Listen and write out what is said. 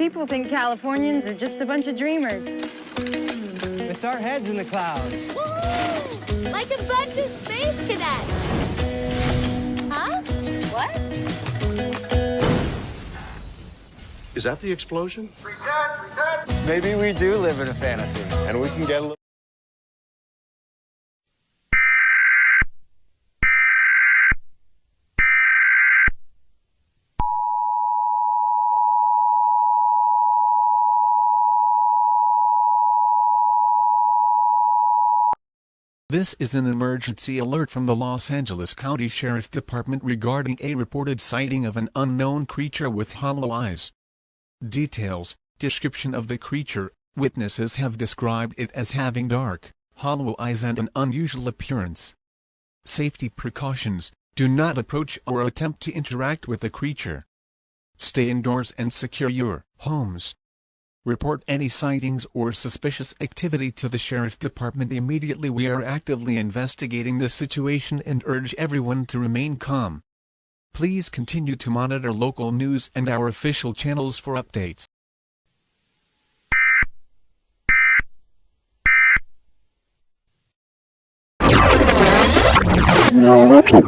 people think Californians are just a bunch of dreamers. With our heads in the clouds. Woo! Like a bunch of space cadets. Huh? What? Is that the explosion? Maybe we do live in a fantasy. And we can get a little... This is an emergency alert from the Los Angeles County Sheriff Department regarding a reported sighting of an unknown creature with hollow eyes. Details, description of the creature: witnesses have described it as having dark, hollow eyes and an unusual appearance. Safety precautions: do not approach or attempt to interact with the creature. Stay indoors and secure your homes. Report any sightings or suspicious activity to the Sheriff Department immediately. We are actively investigating the situation and urge everyone to remain calm. Please continue to monitor local news and our official channels for updates. Let's